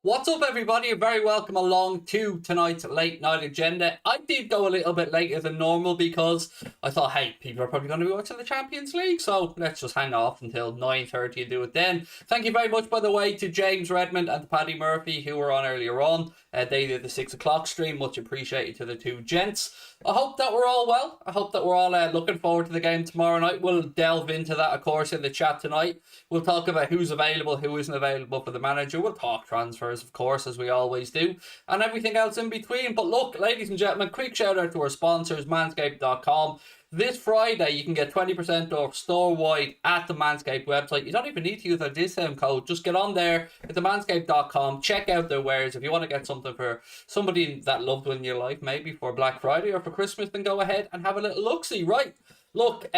What's up, everybody? You're very welcome along to tonight's late night agenda. I did go a little bit later than normal because I thought, hey, people are probably going to be watching the Champions League, so let's just hang off until 9:30 and do it then. Thank you very much, by the way, to James Redmond and Paddy Murphy, who were on earlier on. They did the 6 o'clock stream. Much appreciated to the two gents. I hope that we're all well. I hope that we're all looking forward to the game tomorrow night. We'll delve into that, of course, in the chat tonight. We'll talk about who's available, who isn't available for the manager. We'll talk transfers, of course, as we always do, and everything else in between. But look, ladies and gentlemen, quick shout out to our sponsors, manscaped.com. This Friday, you can get 20% off store-wide at the Manscaped website. You don't even need to use a discount code. Just get on there at the manscaped.com. Check out their wares. If you want to get something for somebody that loved one in your life, maybe for Black Friday or for Christmas, then go ahead and have a little look-see, right? Look,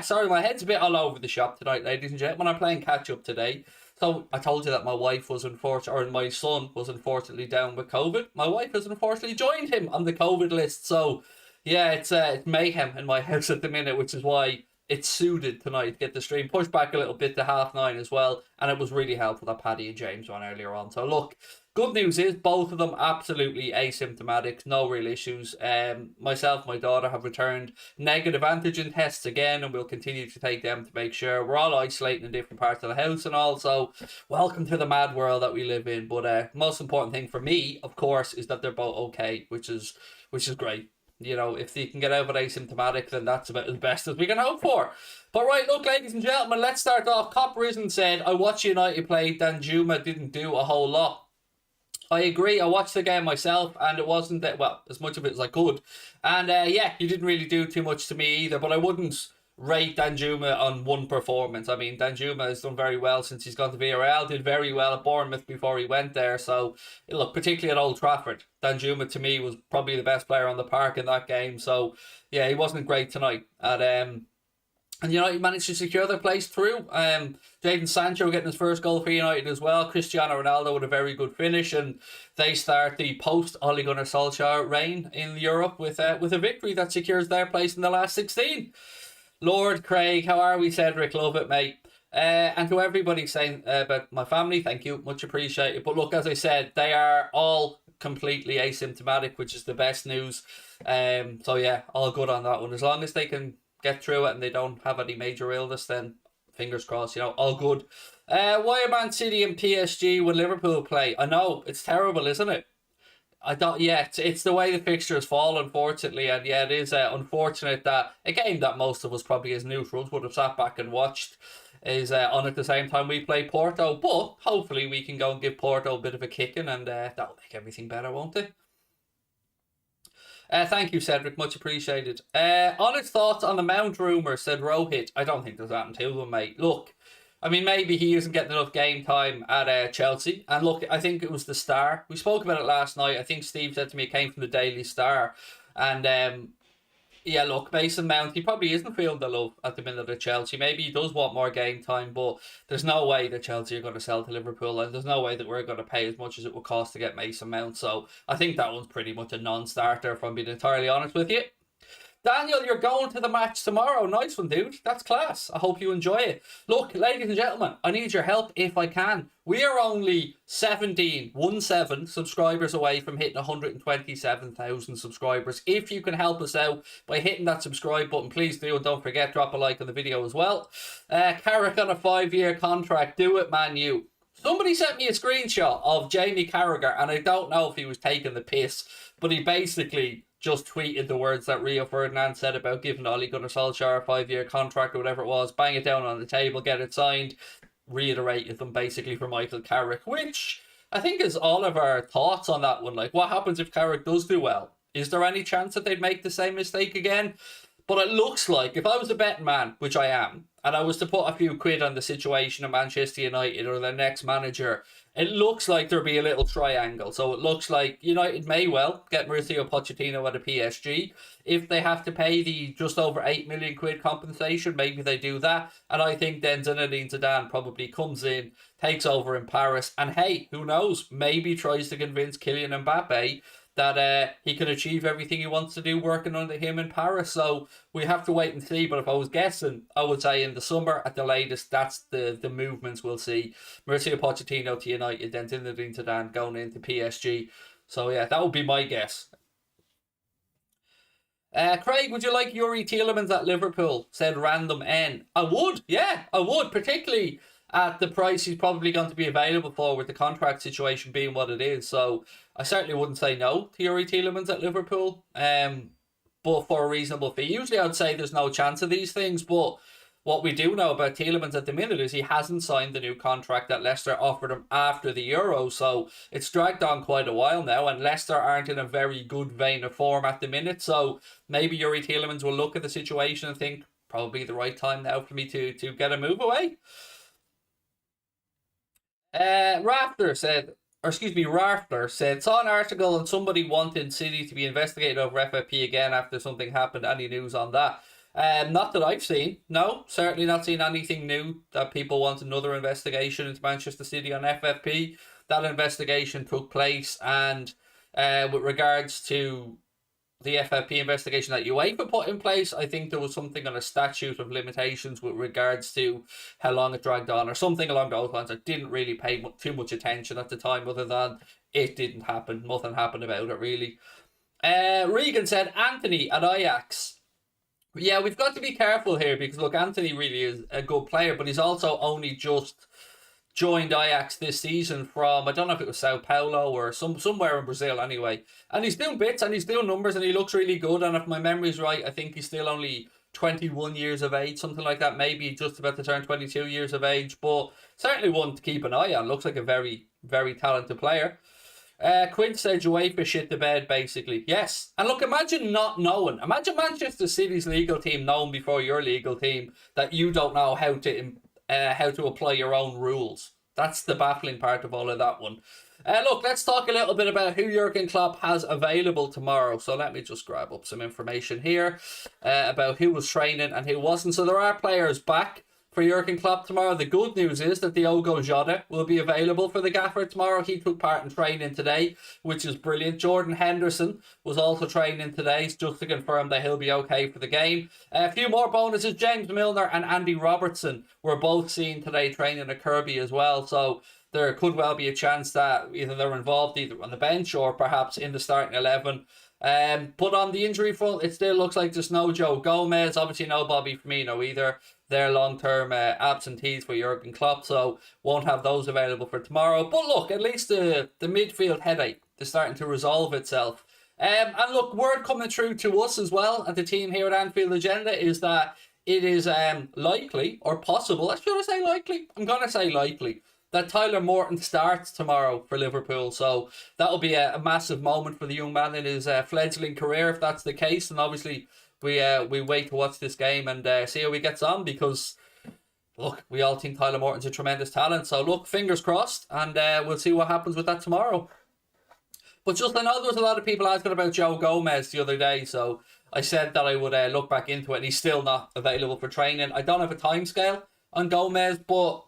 sorry, my head's a bit all over the shop tonight, ladies and gentlemen. I'm playing catch-up today. So I told you that my wife was my son was unfortunately down with COVID. My wife has unfortunately joined him on the COVID list. So yeah, it's mayhem in my house at the minute, which is why it's suited tonight to get the stream pushed back a little bit to 9:30 as well. And it was really helpful that Paddy and James were on earlier on. So look, good news is both of them absolutely asymptomatic, no real issues. Myself, my daughter have returned negative antigen tests again, and we'll continue to take them to make sure we're all isolating in different parts of the house and all. So welcome to the mad world that we live in. But most important thing for me, of course, is that they're both okay, which is great. You know, if they can get out of it asymptomatic, then that's about as best as we can hope for. But right, look, ladies and gentlemen, let's start off. Cop Risen said, I watched United play, Danjuma didn't do a whole lot. I agree. I watched the game myself, and it wasn't that, well, as much of it as I could. And he didn't really do too much to me either, but I wouldn't rate Danjuma on one performance. I mean, Danjuma has done very well since he's gone to Villarreal, did very well at Bournemouth before he went there. So, look, particularly at Old Trafford, Danjuma to me was probably the best player on the park in that game. So, yeah, he wasn't great tonight. And United managed to secure their place through. Jadon Sancho getting his first goal for United as well. Cristiano Ronaldo with a very good finish, and they start the post-Ole Gunnar Solskjaer reign in Europe with a victory that secures their place in the last 16. Lord Craig, how are we, Cedric? Love it, mate. And to everybody saying about my family, thank you, much appreciated. But look, as I said, they are all completely asymptomatic, which is the best news. So yeah, all good on that one. As long as they can get through it and they don't have any major illness, then fingers crossed, all good. Why are Man City and PSG when Liverpool play? I know, it's terrible, isn't it? It's the way the fixtures fall, unfortunately, and yeah, it is unfortunate that a game that most of us probably as neutrals would have sat back and watched is on at the same time we play Porto, but hopefully we can go and give Porto a bit of a kicking, and that'll make everything better, won't it? Thank you, Cedric, much appreciated. Honest thoughts on the Mount rumour, said Rohit. I don't think there's that to them, mate. Look, I mean, maybe he isn't getting enough game time at Chelsea. And look, I think it was the Star. We spoke about it last night. I think Steve said to me it came from the Daily Star. And look, Mason Mount, he probably isn't feeling the love at the minute at Chelsea. Maybe he does want more game time, but there's no way that Chelsea are going to sell to Liverpool, and there's no way that we're going to pay as much as it would cost to get Mason Mount. So I think that one's pretty much a non-starter, if I'm being entirely honest with you. Daniel, you're going to the match tomorrow. Nice one, dude. That's class. I hope you enjoy it. Look, ladies and gentlemen, I need your help if I can. We are only 17 subscribers away from hitting 127,000 subscribers. If you can help us out by hitting that subscribe button, please do. And don't forget, drop a like on the video as well. Carrick on a 5-year contract. Do it, man, you. Somebody sent me a screenshot of Jamie Carragher, and I don't know if he was taking the piss, but he basically just tweeted the words that Rio Ferdinand said about giving Ole Gunnar Solskjaer a 5-year contract or whatever it was, bang it down on the table, get it signed, reiterated them basically for Michael Carrick, which I think is all of our thoughts on that one. Like, what happens if Carrick does do well? Is there any chance that they'd make the same mistake again? But it looks like, if I was a betting man, which I am, and I was to put a few quid on the situation of Manchester United or their next manager, it looks like there'll be a little triangle. So it looks like United may well get Mauricio Pochettino at a PSG. If they have to pay the just over 8 million quid compensation, maybe they do that. And I think then Zinedine Zidane probably comes in, takes over in Paris, and hey, who knows, maybe tries to convince Kylian Mbappe that he can achieve everything he wants to do working under him in Paris. So we have to wait and see. But if I was guessing, I would say in the summer at the latest, that's the movements we'll see. Mauricio Pochettino to United, then Zinedine Zidane going into PSG. So yeah, that would be my guess. Craig, would you like Yuri Tielemans at Liverpool? Said random N. I would, yeah, I would, particularly at the price he's probably going to be available for, with the contract situation being what it is. So I certainly wouldn't say no to Yuri Tielemans at Liverpool. But for a reasonable fee. Usually I'd say there's no chance of these things, but what we do know about Tielemans at the minute is he hasn't signed the new contract that Leicester offered him after the Euro, so it's dragged on quite a while now, and Leicester aren't in a very good vein of form at the minute, so maybe Yuri Tielemans will look at the situation and think, probably the right time now for me to get a move away. Rafter said, saw an article and somebody wanted City to be investigated over FFP again after something happened. Any news on that? Not that I've seen. No, certainly not seen anything new that people want another investigation into Manchester City on FFP. That investigation took place, and with regards to the FFP investigation that UEFA put in place, I think there was something on a statute of limitations with regards to how long it dragged on, or something along those lines. I didn't really pay too much attention at the time, other than it didn't happen. Nothing happened about it, really. Regan said, Anthony at Ajax. Yeah, we've got to be careful here, because look, Anthony really is a good player, but he's also only just joined Ajax this season from, I don't know if it was Sao Paulo or somewhere in Brazil anyway. And he's doing bits and he's doing numbers and he looks really good. And if my memory's right, I think he's still only 21 years of age, something like that. Maybe just about to turn 22 years of age, but certainly one to keep an eye on. Looks like a very, very talented player. Quint said UEFA shit the bed, basically. Yes. And look, imagine not knowing. Imagine Manchester City's legal team knowing before your legal team that you don't know how to apply your own rules. That's the baffling part of all of that one. Look, let's talk a little bit about who Jurgen Klopp has available tomorrow. So let me just grab up some information here about who was training and who wasn't. So there are players back for Jurgen Klopp tomorrow. The good news is that Diogo Jota will be available for the gaffer tomorrow. He took part in training today, which is brilliant. Jordan Henderson was also training today, just to confirm that he'll be okay for the game. A few more bonuses. James Milner and Andy Robertson were both seen today training at Kirby as well. So there could well be a chance that either they're involved either on the bench or perhaps in the starting 11. But on the injury front, it still looks like there's no Joe Gomez, obviously no Bobby Firmino either. They're long-term absentees for Jurgen Klopp, so won't have those available for tomorrow. But look, at least the midfield headache is starting to resolve itself. And look, word coming through to us as well at the team here at Anfield Agenda is that it is likely or possible, should I say likely? I'm going to say likely, that Tyler Morton starts tomorrow for Liverpool. So that'll be a massive moment for the young man in his fledgling career, if that's the case. And obviously we wait to watch this game and see how he gets on, because look, we all think Tyler Morton's a tremendous talent. So look, fingers crossed, and we'll see what happens with that tomorrow. But just, I know there was a lot of people asking about Joe Gomez the other day, so I said that I would look back into it, and he's still not available for training. I don't have a timescale on Gomez, but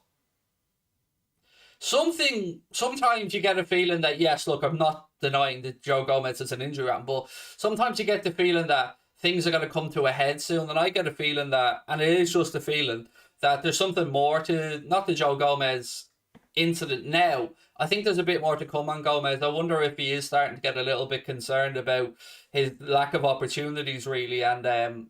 sometimes you get a feeling that, yes, look, I'm not denying that Joe Gomez is an injury round, but sometimes you get the feeling that things are going to come to a head soon, and I get a feeling that, and it is just a feeling, that there's something more to, not the Joe Gomez incident now. I think there's a bit more to come on Gomez. I wonder if he is starting to get a little bit concerned about his lack of opportunities, really, and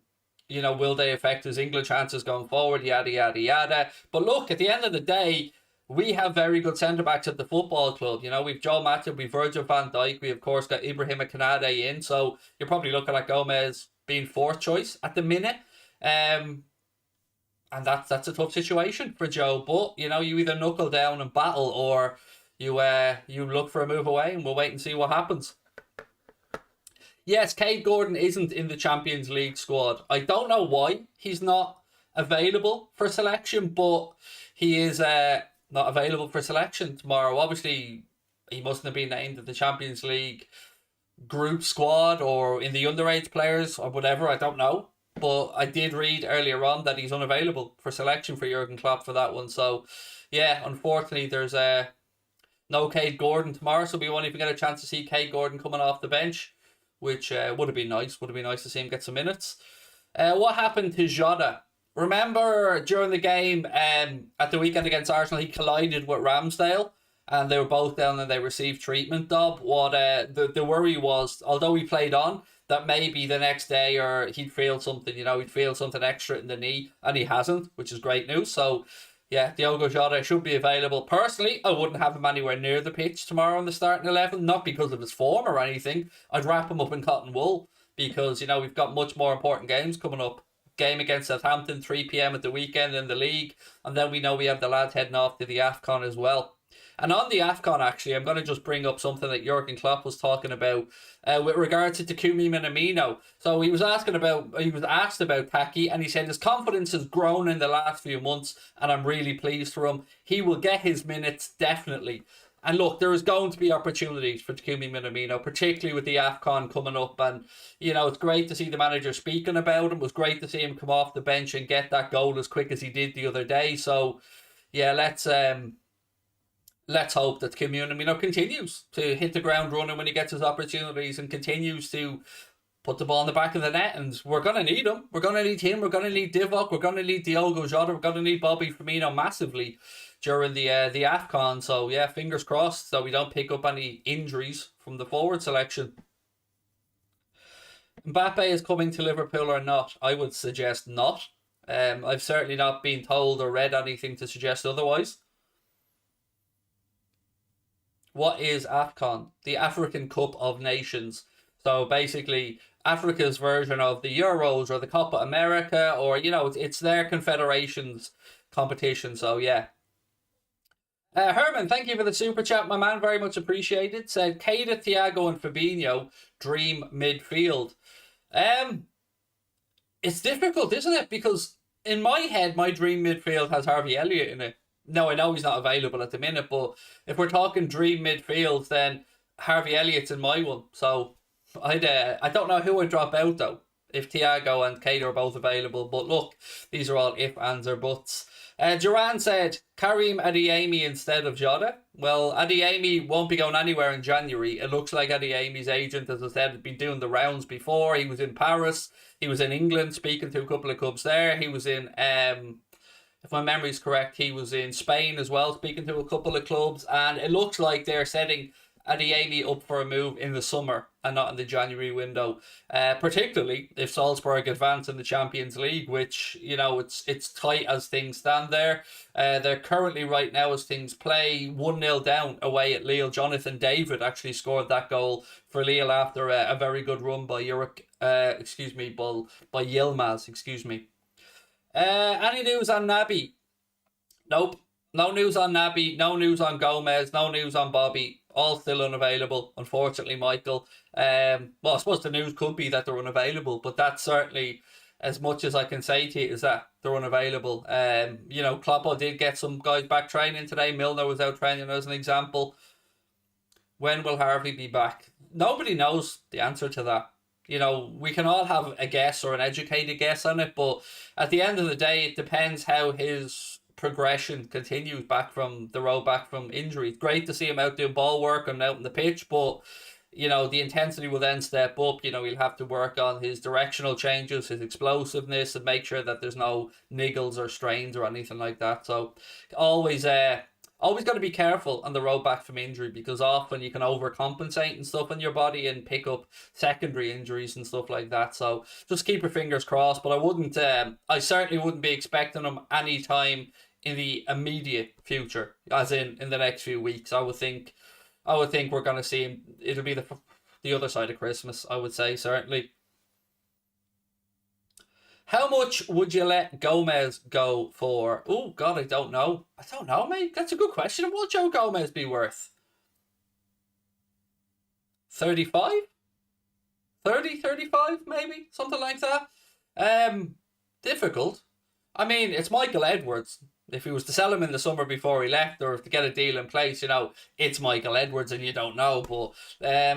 will they affect his England chances going forward, yada, yada, yada. But look, at the end of the day, we have very good centre-backs at the football club. We've Joe Matip, we've Virgil van Dijk, we of course got Ibrahim Kanade in, so you're probably looking at Gomez being fourth choice at the minute. And that's a tough situation for Joe. But, you either knuckle down and battle, or you look for a move away, and we'll wait and see what happens. Yes, Cade Gordon isn't in the Champions League squad. I don't know why he's not available for selection, but he is not available for selection tomorrow. Obviously, he mustn't have been named in the Champions League group squad or in the underage players or whatever. I don't know. But I did read earlier on that he's unavailable for selection for Jurgen Klopp for that one. So, yeah, unfortunately, there's no Cade Gordon tomorrow, so we won't even get a chance to see Cade Gordon coming off the bench, which would have been nice. Would have been nice to see him get some minutes. What happened to Jota? Remember during the game at the weekend against Arsenal, he collided with Ramsdale, and they were both down and they received treatment. Dob, what the worry was, although he played on, that maybe the next day or he'd feel something, he'd feel something extra in the knee, and he hasn't, which is great news. So yeah, Diogo Jota should be available. Personally, I wouldn't have him anywhere near the pitch tomorrow in the starting 11, not because of his form or anything. I'd wrap him up in cotton wool because, we've got much more important games coming up. Game against Southampton, 3 p.m. at the weekend in the league. And then we know we have the lads heading off to the AFCON as well. And on the AFCON, actually, I'm going to just bring up something that Jurgen Klopp was talking about with regards to Takumi Minamino. So he was asked about Taki, and he said his confidence has grown in the last few months, and I'm really pleased for him. He will get his minutes, definitely. And look, there is going to be opportunities for Takumi Minamino, particularly with the AFCON coming up. And, it's great to see the manager speaking about him. It was great to see him come off the bench and get that goal as quick as he did the other day. So, yeah, let's hope that Minamino continues to hit the ground running when he gets his opportunities and continues to put the ball in the back of the net. And we're going to need him. We're going to need him. We're going to need Divock. We're going to need Diogo Jota. We're going to need Bobby Firmino massively during the AFCON. So, yeah, fingers crossed that we don't pick up any injuries from the forward selection. Mbappe is coming to Liverpool or not? I would suggest not. I've certainly not been told or read anything to suggest otherwise. What is AFCON? The African Cup of Nations. So basically, Africa's version of the Euros or the Copa America, or, it's their confederations competition. So, yeah. Herman, thank you for the super chat, my man. Very much appreciated. Said, Keita, Thiago and Fabinho, dream midfield. It's difficult, isn't it? Because in my head, my dream midfield has Harvey Elliott in it. No, I know he's not available at the minute, but if we're talking dream midfield, then Harvey Elliott's in my one. So I don't know who I'd drop out though, if Thiago and Keita are both available. But look, these are all if, ands or buts. Duran said Karim Adeyemi instead of Jota. Well, Adeyemi won't be going anywhere in January. It looks like Adeyemi's agent, as I said, had been doing the rounds before. He was in Paris. He was in England speaking to a couple of clubs there. He was in... if my memory is correct, he was in Spain as well, speaking to a couple of clubs, and it looks like they're setting Adeyemi up for a move in the summer and not in the January window, particularly if Salzburg advance in the Champions League, which, it's tight as things stand there. They're currently, right now as things play, 1-0 down away at Lille. Jonathan David actually scored that goal for Lille after a very good run by Yilmaz. Any news on Naby? Nope. No news on Naby. No news on Gomez. No news on Bobby. All still unavailable, unfortunately, Michael. Well, I suppose the news could be that they're unavailable, but that's certainly as much as I can say to you is that they're unavailable. Kloppo did get some guys back training today. Milner was out training as an example. When will Harvey be back? Nobody knows the answer to that. We can all have a guess or an educated guess on it, but at the end of the day, it depends how his progression continues back from the road back from injury. It's great to see him out doing ball work and out in the pitch, but the intensity will then step up. He'll have to work on his directional changes, his explosiveness, and make sure that there's no niggles or strains or anything like that. So always got to be careful on the road back from injury, because often you can overcompensate and stuff in your body and pick up secondary injuries and stuff like that. So just keep your fingers crossed. But I certainly wouldn't be expecting him anytime in the immediate future, as in the next few weeks. I would think we're going to see him. It'll be the other side of Christmas, I would say, certainly. How much would you let Gomez go for? Oh, God, I don't know. Mate. That's a good question. What would Joe Gomez be worth? 35? 30, 35, maybe? Something like that. Difficult. I mean, it's Michael Edwards. If he was to sell him in the summer before he left, or to get a deal in place, it's Michael Edwards and you don't know. But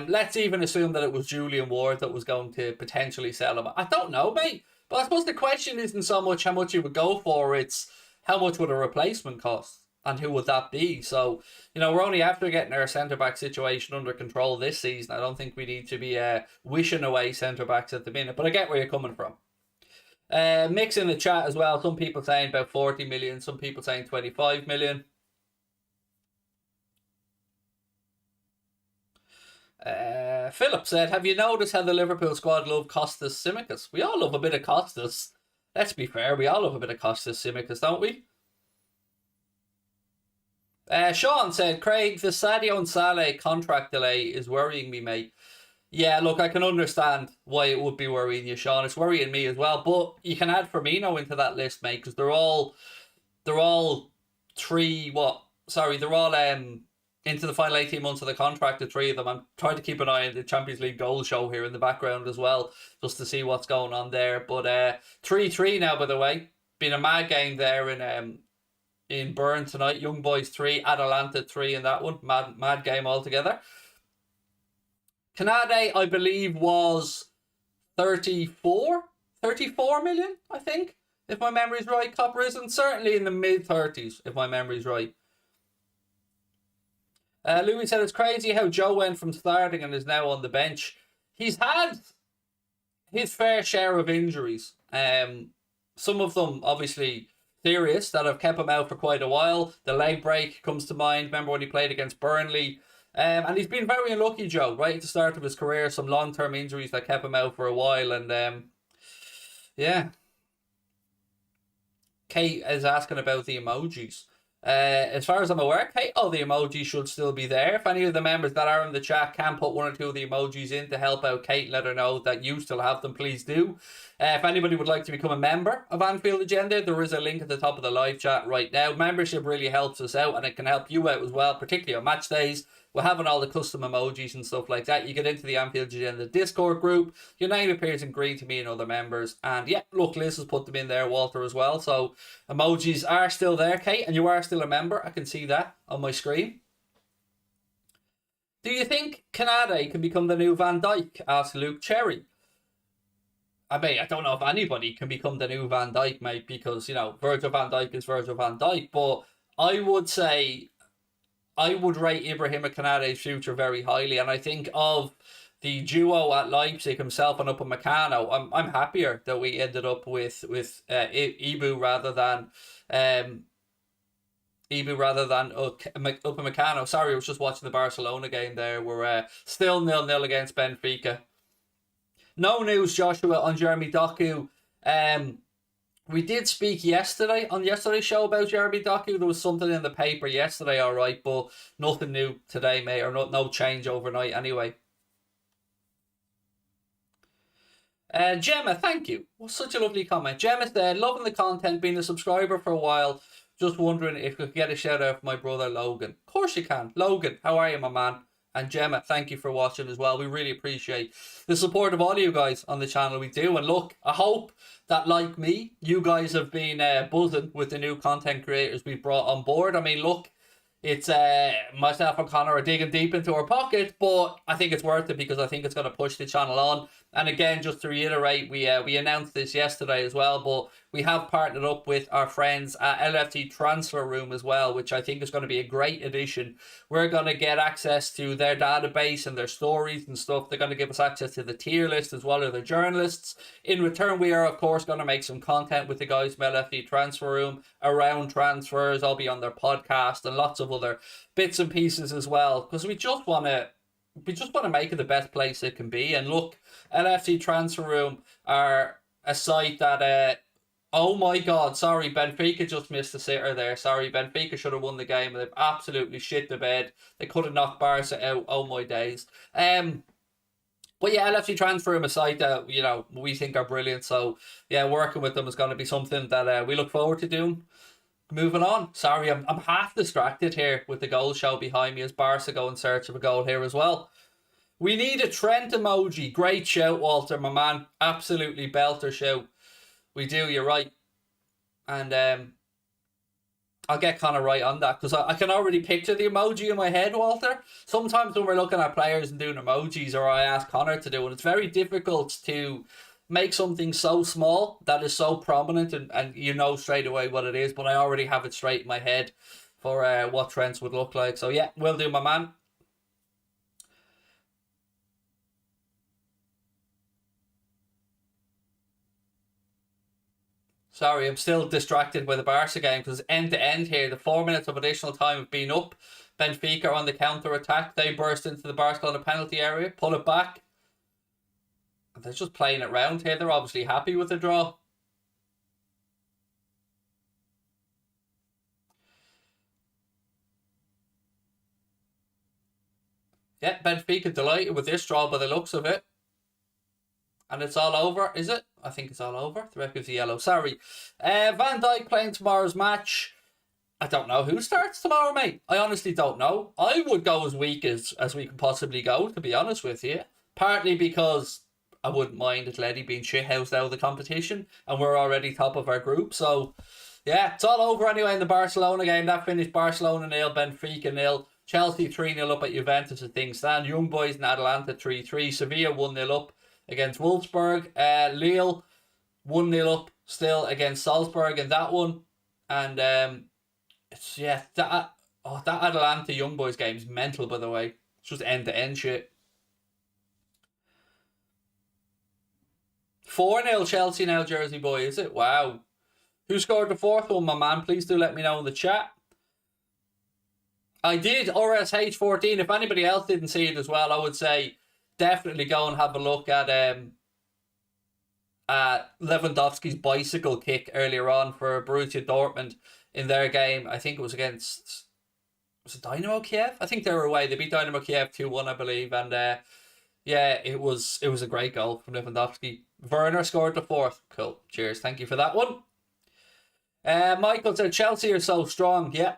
let's even assume that it was Julian Ward that was going to potentially sell him. I don't know, mate. But I suppose the question isn't so much how much you would go for, it's how much would a replacement cost? And who would that be? So, we're only after getting our centre-back situation under control this season. I don't think we need to be wishing away centre-backs at the minute. But I get where you're coming from. Mix in the chat as well. Some people saying about 40 million. Some people saying 25 million. Philip said, have you noticed how the Liverpool squad love Costas Tsimikas? We all love a bit of Costas. Let's be fair, we all love a bit of Costas Tsimikas, don't we? Sean said, Craig, the Sadio and Saleh contract delay is worrying me, mate. Yeah, look, I can understand why it would be worrying you, Sean. It's worrying me as well. But you can add Firmino into that list, mate, because they're all into the final 18 months of the contract, the three of them. I'm trying to keep an eye on the Champions League goal show here in the background as well, just to see what's going on there. But 3-3 now, by the way. Been a mad game there in Bern tonight. Young Boys 3, Atalanta 3 in that one. Mad game altogether. Canade, I believe, was 34 million, I think, if my memory's right. Copper isn't. Certainly in the mid-30s, if my memory's right. Louis said, it's crazy how Joe went from starting and is now on the bench. He's had his fair share of injuries. Some of them, obviously, serious, that have kept him out for quite a while. The leg break comes to mind. Remember when he played against Burnley? And he's been very unlucky, Joe, right at the start of his career. Some long-term injuries that kept him out for a while. And, yeah. Kate is asking about the emojis. As far as I'm aware, Kate, all the emojis should still be there. If any of the members that are in the chat can put one or two of the emojis in to help out Kate, let her know that you still have them, please do. If anybody would like to become a member of Anfield Agenda, there is a link at the top of the live chat right now. Membership really helps us out, and it can help you out as well, particularly on match days. We're having all the custom emojis and stuff like that. You get into the Anfield Agenda Discord group. Your name appears in green to me and other members. And yeah, look, Liz has put them in there, Walter as well. So emojis are still there, Kate, and you are still a member. I can see that on my screen. Do you think Canade can become the new Van Dijk? Asked Luke Cherry. I mean, I don't know if anybody can become the new Van Dijk, mate, because, Virgil van Dijk is Virgil van Dijk. But I would say, I would rate Ibrahim Konaté's future very highly, and I think of the duo at Leipzig, himself and Upamecano, I'm happier that we ended up with Ibu rather than Upamecano. Sorry, I was just watching the Barcelona game there. We're still 0-0 against Benfica. No news, Joshua, on Jeremy Doku. We did speak yesterday on yesterday's show about Jeremy Doku. There was something in the paper yesterday, all right, but nothing new today, mate, or no change overnight anyway. Gemma, thank you. Well, such a lovely comment. Gemma said, loving the content, been a subscriber for a while. Just wondering if we could get a shout out for my brother Logan. Of course you can. Logan, how are you, my man? And Gemma, thank you for watching as well. We really appreciate the support of all you guys on the channel. We do. And look, I hope that, like me, you guys have been buzzing with the new content creators we've brought on board. I mean, look, it's myself and Connor are digging deep into our pocket, but I think it's worth it because I think it's going to push the channel on. And again, just to reiterate, we announced this yesterday as well, but we have partnered up with our friends at LFC Transfer Room as well, which I think is going to be a great addition. We're going to get access to their database and their stories and stuff. They're going to give us access to the tier list as well as the journalists. In return, we are, of course, going to make some content with the guys from LFC Transfer Room around transfers. I'll be on their podcast and lots of other bits and pieces as well, because we just want to make it the best place it can be. And look, LFC Transfer Room are a site that oh my god, sorry, Benfica just missed a sitter there. Sorry, Benfica should have won the game. They've absolutely shit the bed. They could have knocked Barca out. Oh my days. But yeah, LFC Transfer Room, a site that, we think are brilliant. So yeah, working with them is going to be something that we look forward to doing. Moving on. Sorry, I'm half distracted here with the goal show behind me as Barca go in search of a goal here as well. We need a Trent emoji. Great shout, Walter, my man. Absolutely belter shout. We do, you're right. And I'll get Connor right on that, because I can already picture the emoji in my head, Walter. Sometimes when we're looking at players and doing emojis, or I ask Connor to do it, it's very difficult to make something so small that is so prominent and you know straight away what it is, but I already have it straight in my head for what Trent's would look like. So yeah, will do, my man. Sorry, I'm still distracted by the Barca game because end to end here. The 4 minutes of additional time have been up. Benfica on the counter attack. They burst into the Barcelona penalty area, pull it back. They're just playing it round here. They're obviously happy with the draw. Yeah, Benfica delighted with this draw by the looks of it. And it's all over, is it? I think it's all over. The ref gives the yellow. Sorry. Van Dijk playing tomorrow's match. I don't know who starts tomorrow, mate. I honestly don't know. I would go as weak as we can possibly go, to be honest with you. Partly because I wouldn't mind Atleti being shithoused out of the competition, and we're already top of our group. So, yeah, it's all over anyway in the Barcelona game. That finished Barcelona 0, Benfica 0. Chelsea 3-0 up at Juventus as things stand. Young Boys and Atalanta 3-3. Sevilla 1-0 up against Wolfsburg. Lille 1-0 up still against Salzburg in that one. And it's that Atalanta Young Boys game is mental, by the way. It's just end to end shit. 4-0 Chelsea now, Jersey boy, is it? Wow. Who scored the fourth one, my man? Please do let me know in the chat. I did, RSH14. If anybody else didn't see it as well, I would say definitely go and have a look at Lewandowski's bicycle kick earlier on for Borussia Dortmund in their game. I think it was against... Was it Dynamo Kiev? I think they were away. They beat Dynamo Kiev 2-1, I believe. And yeah, it was a great goal from Lewandowski. Werner scored the fourth. Cool. Cheers. Thank you for that one. Michael said Chelsea are so strong. Yeah,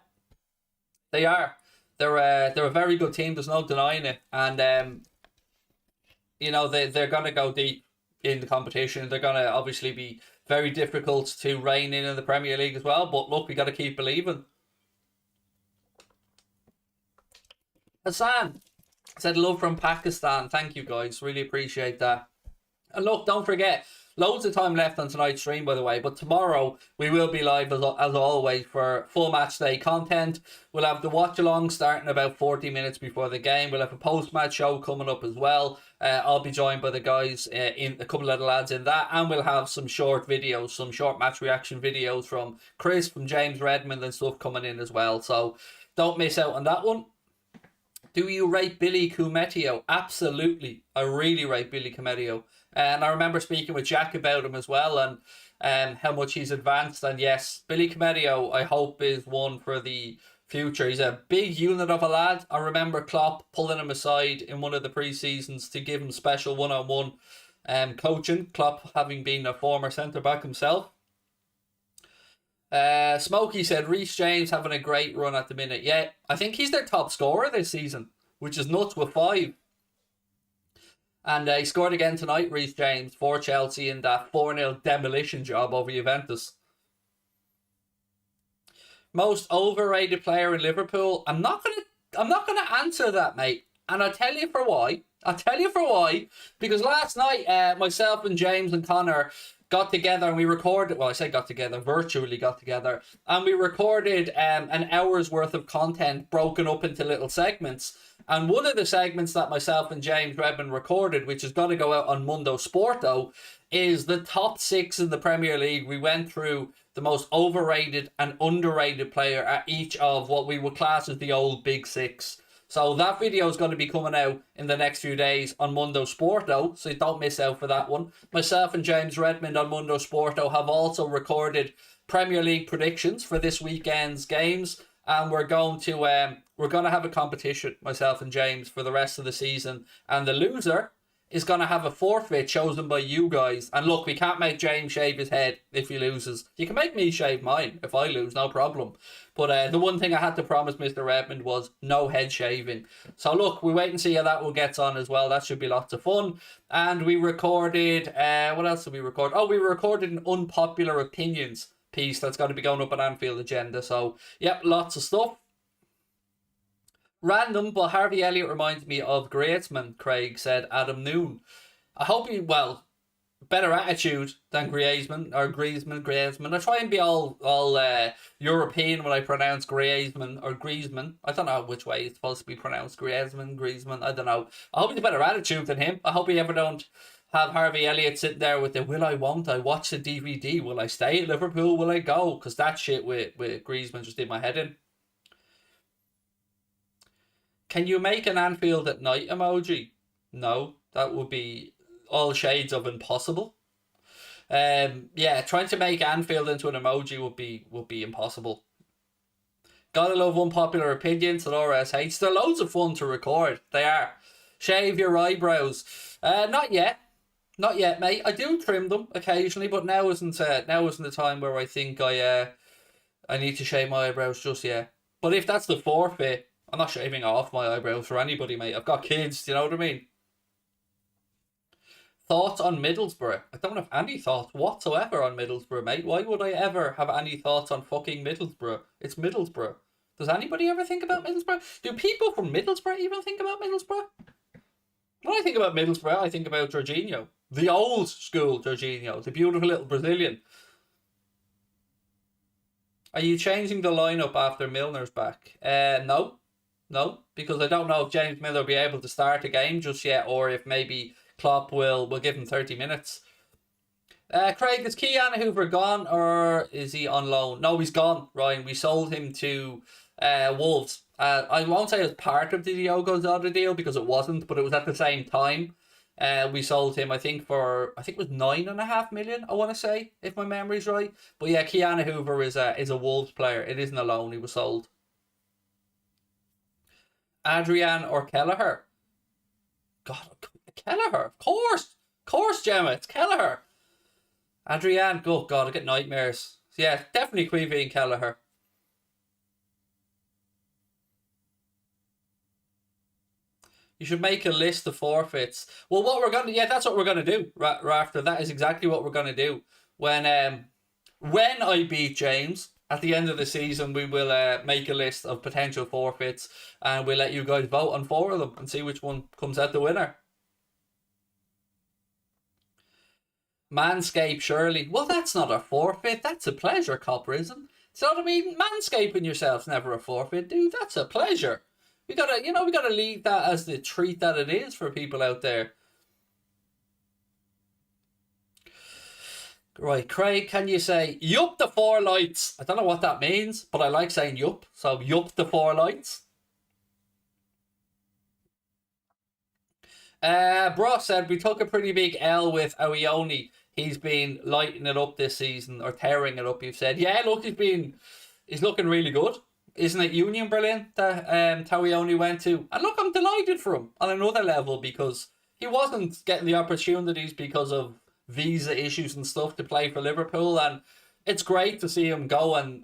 they are. They're a very good team. There's no denying it. And you know, they're gonna go deep in the competition. They're gonna obviously be very difficult to rein in the Premier League as well. But look, we got to keep believing. Hassan said love from Pakistan. Thank you guys. Really appreciate that. And look, don't forget, loads of time left on tonight's stream, by the way. But tomorrow, we will be live, as always, for full match day content. We'll have the watch-along starting about 40 minutes before the game. We'll have a post-match show coming up as well. I'll be joined by the guys, in a couple of the lads in that. And we'll have some short videos, some short match reaction videos from Chris, from James Redmond and stuff coming in as well. So don't miss out on that one. Do you rate Billy Koumetio? Absolutely. I really rate Billy Koumetio. And I remember speaking with Jack about him as well, and how much he's advanced. And yes, Billy Koumetio, I hope, is one for the future. He's a big unit of a lad. I remember Klopp pulling him aside in one of the pre-seasons to give him special one-on-one coaching. Klopp having been a former centre-back himself. Smokey said Reece James having a great run at the minute. Yeah, I think he's their top scorer this season, which is nuts with 5. And he scored again tonight, Reece James, for Chelsea in that 4-0 demolition job over Juventus. Most overrated player in Liverpool? I'm not gonna answer that, mate. And I'll tell you for why. Because last night, myself and James and Connor got together and we recorded, well, I say got together, virtually got together, and we recorded an hour's worth of content broken up into little segments. And one of the segments that myself and James Redmond recorded, which is going to go out on Mundo Sporto, is the top 6 in the Premier League. We went through the most overrated and underrated player at each of what we would class as the old Big 6. So that video is going to be coming out in the next few days on Mundo Sporto, so don't miss out for that one. Myself and James Redmond on Mundo Sporto have also recorded Premier League predictions for this weekend's games, and we're going to have a competition, myself and James, for the rest of the season, and the loser is going to have a forfeit chosen by you guys. And look, we can't make James shave his head if he loses. You can make me shave mine if I lose, no problem. But the one thing I had to promise Mr. Redmond was no head shaving. So look, we wait and see how that one gets on as well. That should be lots of fun. And we recorded, what else did we record? Oh, we recorded an unpopular opinions piece that's going to be going up on Anfield Agenda. So, yep, lots of stuff. Random, but Harvey Elliott reminds me of Griezmann, Craig said. Adam Noon. I hope he, well, better attitude than Griezmann. I try and be all European when I pronounce Griezmann or Griezmann. I don't know which way it's supposed to be pronounced. Griezmann. I don't know. I hope he's a better attitude than him. I hope he ever don't have Harvey Elliott sitting there with the will I, won't I, watch the DVD, will I stay at Liverpool, will I go? Because that shit with Griezmann just did my head in. Can you make an Anfield at night emoji? No, that would be all shades of impossible. Yeah, trying to make Anfield into an emoji would be impossible. Gotta love unpopular opinions that RS hates. They're loads of fun to record. They are. Shave your eyebrows. Not yet. Not yet, mate. I do trim them occasionally, but now isn't the time where I think I need to shave my eyebrows just yet. But if that's the forfeit, I'm not shaving off my eyebrows for anybody, mate. I've got kids, do you know what I mean? Thoughts on Middlesbrough? I don't have any thoughts whatsoever on Middlesbrough, mate. Why would I ever have any thoughts on fucking Middlesbrough? It's Middlesbrough. Does anybody ever think about Middlesbrough? Do people from Middlesbrough even think about Middlesbrough? When I think about Middlesbrough, I think about Jorginho. The old school Jorginho. The beautiful little Brazilian. Are you changing the lineup after Milner's back? No. No, because I don't know if James Miller will be able to start a game just yet, or if maybe Klopp will give him 30 minutes. Craig, is Keanu Hoover gone, or is he on loan? No, he's gone, Ryan. We sold him to Wolves. I won't say as part of the Diogo Jota deal, because it wasn't, but it was at the same time. We sold him, I think it was 9.5 million, I want to say, if my memory's right. But yeah, Keanu Hoover is a Wolves player. It isn't a loan, he was sold. Adrian or Kelleher? God, Kelleher, of course, Gemma, it's Kelleher. Adrian, oh God, I get nightmares. Yeah, definitely Queevy and Kelleher. You should make a list of forfeits. Well, that's what we're gonna do. After that is exactly what we're gonna do. When I beat James at the end of the season, we will make a list of potential forfeits, and we'll let you guys vote on 4 of them and see which one comes out the winner. Manscape, surely. Well, that's not a forfeit. That's a pleasure, Copperism. So what I mean? Manscaping yourself's never a forfeit, dude. That's a pleasure. We gotta leave that as the treat that it is for people out there. Right, Craig, can you say yup the 4 lights? I don't know what that means, but I like saying yup. So yup the 4 lights. Bro said we took a pretty big L with Awioni. He's been lighting it up this season, or tearing it up. You've said, yeah. Look, he's looking really good. Isn't it Union Berlin that Tawioni went to? And look, I'm delighted for him on another level, because he wasn't getting the opportunities because of visa issues and stuff to play for Liverpool, and it's great to see him go and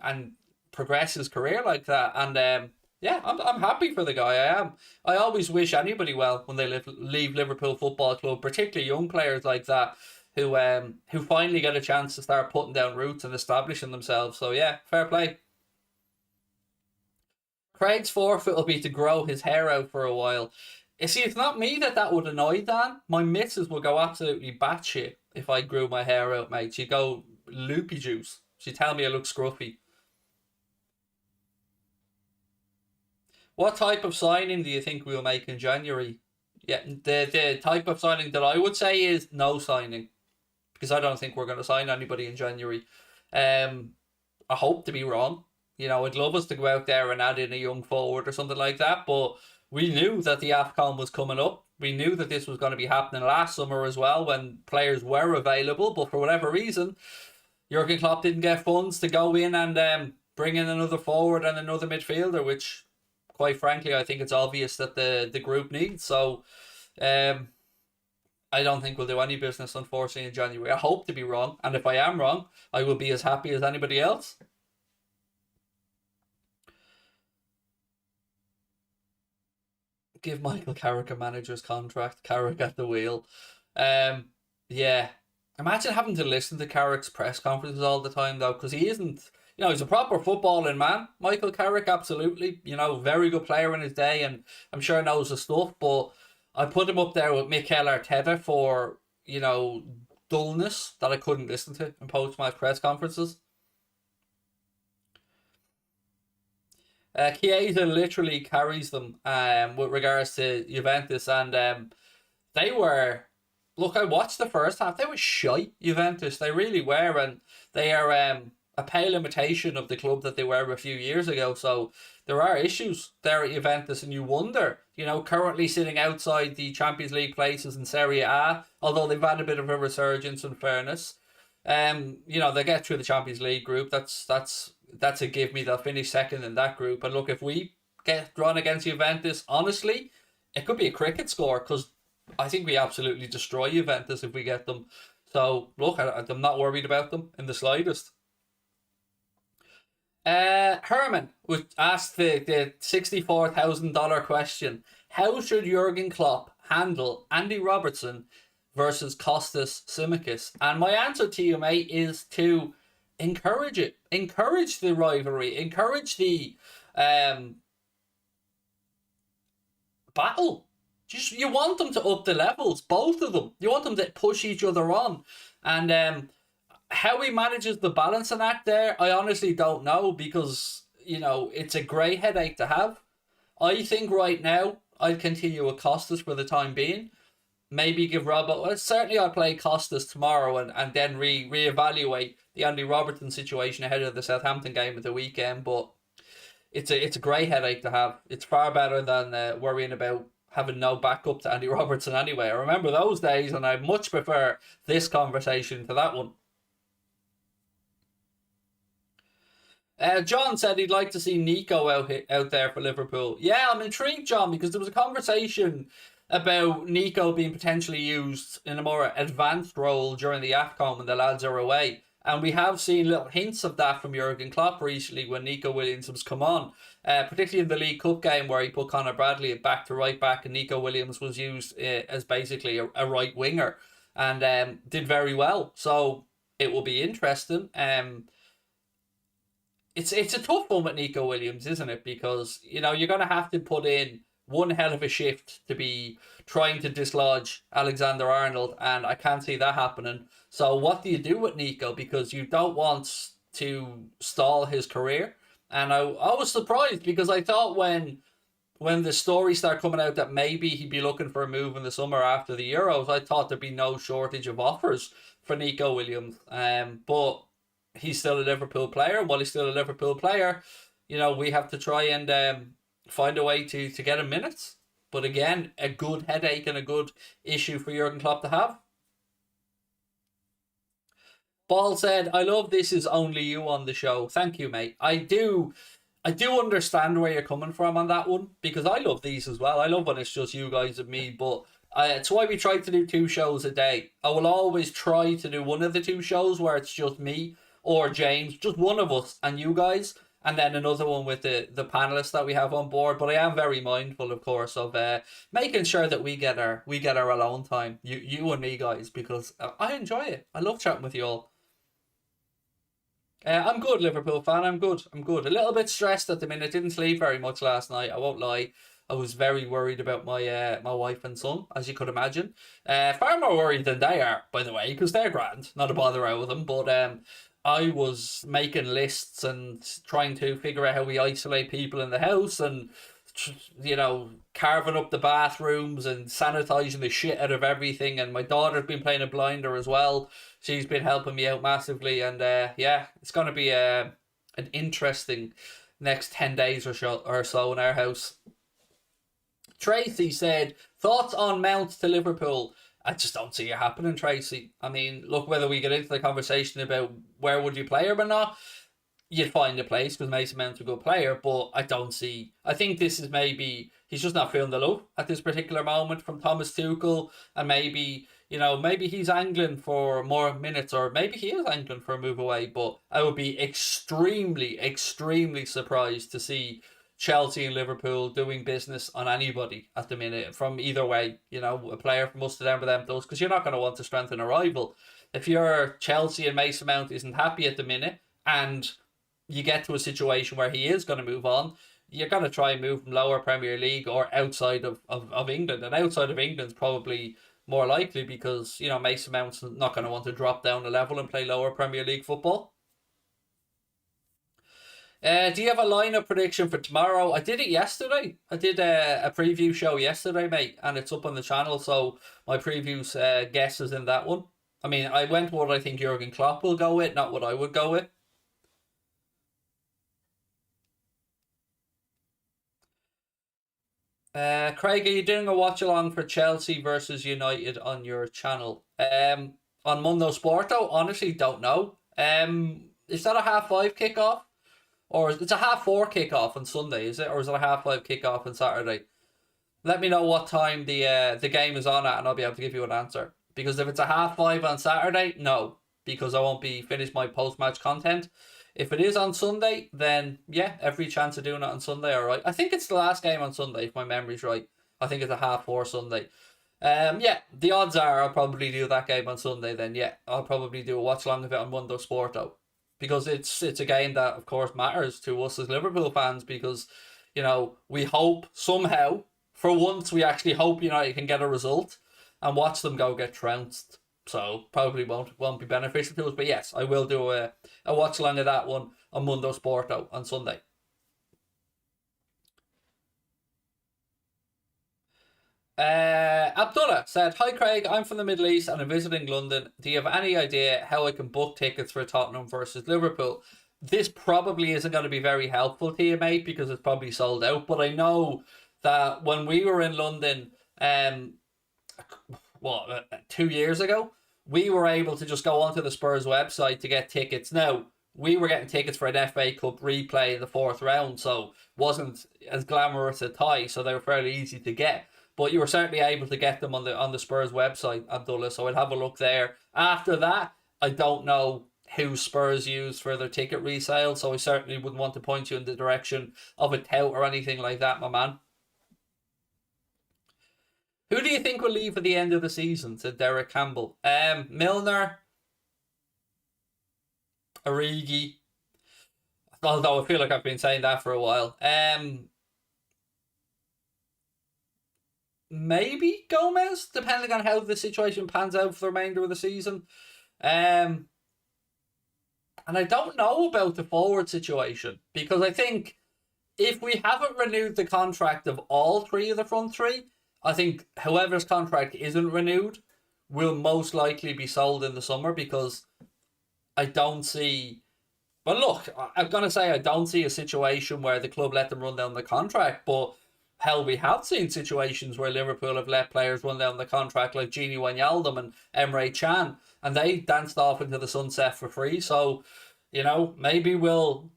progress his career like that. And yeah, I'm happy for the guy. I am. I always wish anybody well when they leave Liverpool Football Club, particularly young players like that who finally get a chance to start putting down roots and establishing themselves. So yeah, fair play. Craig's forfeit will be to grow his hair out for a while. You see, it's not me that would annoy, Dan. My missus will go absolutely batshit if I grew my hair out, mate. She'd go loopy juice. She'd tell me I look scruffy. What type of signing do you think we'll make in January? Yeah, the type of signing that I would say is no signing, because I don't think we're going to sign anybody in January. I hope to be wrong. You know, I'd love us to go out there and add in a young forward or something like that, but we knew that the AFCON was coming up. We knew that this was going to be happening last summer as well, when players were available, but for whatever reason, Jurgen Klopp didn't get funds to go in and bring in another forward and another midfielder, which, quite frankly, I think it's obvious that the group needs. So I don't think we'll do any business, unfortunately, in January. I hope to be wrong, and if I am wrong, I will be as happy as anybody else. Give Michael Carrick a manager's contract. Carrick at the wheel. Yeah. Imagine having to listen to Carrick's press conferences all the time, though, because he isn't. You know, he's a proper footballing man. Michael Carrick, absolutely. You know, very good player in his day, and I'm sure knows the stuff. But I put him up there with Mikel Arteta for, you know, dullness that I couldn't listen to in post-match press conferences. Chiesa literally carries them with regards to Juventus, and they were. Look, I watched the first half. They were shite, Juventus. They really were, and they are a pale imitation of the club that they were a few years ago. So there are issues there at Juventus, and you wonder, currently sitting outside the Champions League places in Serie A, although they've had a bit of a resurgence in fairness. They get through the Champions League group. That's a give me. They'll finish second in that group. And look, if we get drawn against Juventus, honestly, it could be a cricket score, because I think we absolutely destroy Juventus if we get them. So look, I'm not worried about them in the slightest. Herman would ask the $64,000 question: how should Jurgen Klopp handle Andy Robertson versus Kostas Tsimikas? And my answer to you, mate, is to encourage it. Encourage the rivalry. Encourage the battle. You want them to up the levels, both of them. You want them to push each other on. And how he manages the balancing act there, I honestly don't know, because, it's a grey headache to have. I think right now, I'd continue with Costas for the time being. Maybe give certainly I'll play Costas tomorrow and then reevaluate the Andy Robertson situation ahead of the Southampton game at the weekend. But it's a grey headache to have. It's far better than worrying about having no backup to Andy Robertson anyway. I remember those days, and I much prefer this conversation to that one. John said he'd like to see Nico out there for Liverpool. Yeah, I'm intrigued, John, because there was a conversation about Nico being potentially used in a more advanced role during the AFCON when the lads are away. And we have seen little hints of that from Jurgen Klopp recently when Nico Williams has come on, particularly in the League Cup game where he put Conor Bradley at back to right back, and Nico Williams was used as basically a right winger, and did very well. So it will be interesting. It's a tough one with Nico Williams, isn't it? Because, you're going to have to put in one hell of a shift to be trying to dislodge Alexander-Arnold, and I can't see that happening. So what do you do with Nico? Because you don't want to stall his career. And I was surprised, because I thought when the stories start coming out that maybe he'd be looking for a move in the summer after the Euros, I thought there'd be no shortage of offers for Nico Williams. But he's still a Liverpool player. While he's still a Liverpool player, we have to try and find a way to get him minutes. But again, a good headache and a good issue for Jurgen Klopp to have. Ball said, I love This Is Only You on the show. Thank you, mate. I do understand where you're coming from on that one, because I love these as well. I love when it's just you guys and me, but it's why we try to do 2 shows a day. I will always try to do one of the 2 shows where it's just me or James, just one of us and you guys, and then another one with the panelists that we have on board. But I am very mindful, of course, of making sure that we get our alone time, you and me, guys, because I enjoy it. I love chatting with you all. I'm good, Liverpool fan. I'm good. A little bit stressed at the minute. Didn't sleep very much last night. I won't lie. I was very worried about my my wife and son, as you could imagine. Far more worried than they are, by the way, because they're grand. Not a bother out with them. But I was making lists and trying to figure out how we isolate people in the house, and carving up the bathrooms and sanitizing the shit out of everything. And my daughter's been playing a blinder as well. She's been helping me out massively, and it's going to be an interesting next 10 days or so in our house. Tracy said, thoughts on Mount to Liverpool? I just don't see it happening, Tracy. I mean, look, whether we get into the conversation about where would you play him or not, you'd find a place, because Mason Mount's a good player, but I think this is maybe, he's just not feeling the love at this particular moment from Thomas Tuchel, and maybe he's angling for more minutes, or maybe he is angling for a move away. But I would be extremely, extremely surprised to see Chelsea and Liverpool doing business on anybody at the minute from either way. A player from us to them, because you're not going to want to strengthen a rival. If you're Chelsea and Mason Mount isn't happy at the minute, and you get to a situation where he is going to move on, you're going to try and move from lower Premier League or outside of England. And outside of England's probably more likely because, Mason Mount's not going to want to drop down a level and play lower Premier League football. Do you have a lineup prediction for tomorrow? I did it yesterday. I did a preview show yesterday, mate, and it's up on the channel. So my previous guess is in that one. I mean, I went what I think Jurgen Klopp will go with, not what I would go with. Craig, are you doing a watch along for Chelsea versus United on your channel? On Mundo Sporto, honestly, don't know. Is that a 5:30 kickoff? Or it's a 4:30 kickoff on Sunday, is it? Or is it a 5:30 kickoff on Saturday? Let me know what time the game is on at, and I'll be able to give you an answer. Because if it's a 5:30 on Saturday, no, because I won't be finished my post-match content. If it is on Sunday, then yeah, every chance of doing it on Sunday, all right. I think it's the last game on Sunday, if my memory's right. I think it's a 4:30 Sunday. Yeah, the odds are I'll probably do that game on Sunday. Then yeah, I'll probably do a watch along of it on Mundo Sporto, because it's a game that of course matters to us as Liverpool fans, because we hope somehow, for once, we actually hope United can get a result and watch them go get trounced. So probably won't be beneficial to us. But yes, I will do a watch along of that one on Mundo Sporto on Sunday. Abdullah said, "Hi Craig, I'm from the Middle East and I'm visiting London. Do you have any idea how I can book tickets for Tottenham versus Liverpool?" This probably isn't going to be very helpful to you, mate, because it's probably sold out. But I know that when we were in London, 2 years ago, we were able to just go onto the Spurs website to get tickets. Now, we were getting tickets for an FA Cup replay in the fourth round, so wasn't as glamorous a tie, so they were fairly easy to get. But you were certainly able to get them on the Spurs website, Abdullah, so I'd have a look there. After that, I don't know who Spurs use for their ticket resale, so I certainly wouldn't want to point you in the direction of a tout or anything like that, my man. Who do you think will leave at the end of the season? Said Derek Campbell. Milner, Origi. Although I feel like I've been saying that for a while. Maybe Gomez, depending on how the situation pans out for the remainder of the season. And I don't know about the forward situation, because I think if we haven't renewed the contract of all three of the front three, I think whoever's contract isn't renewed will most likely be sold in the summer, because I don't see... Well, look, I'm going to say I don't see a situation where the club let them run down the contract, but hell, we have seen situations where Liverpool have let players run down the contract, like Gini Wijnaldum and Emre Can, and they danced off into the sunset for free. So, maybe we'll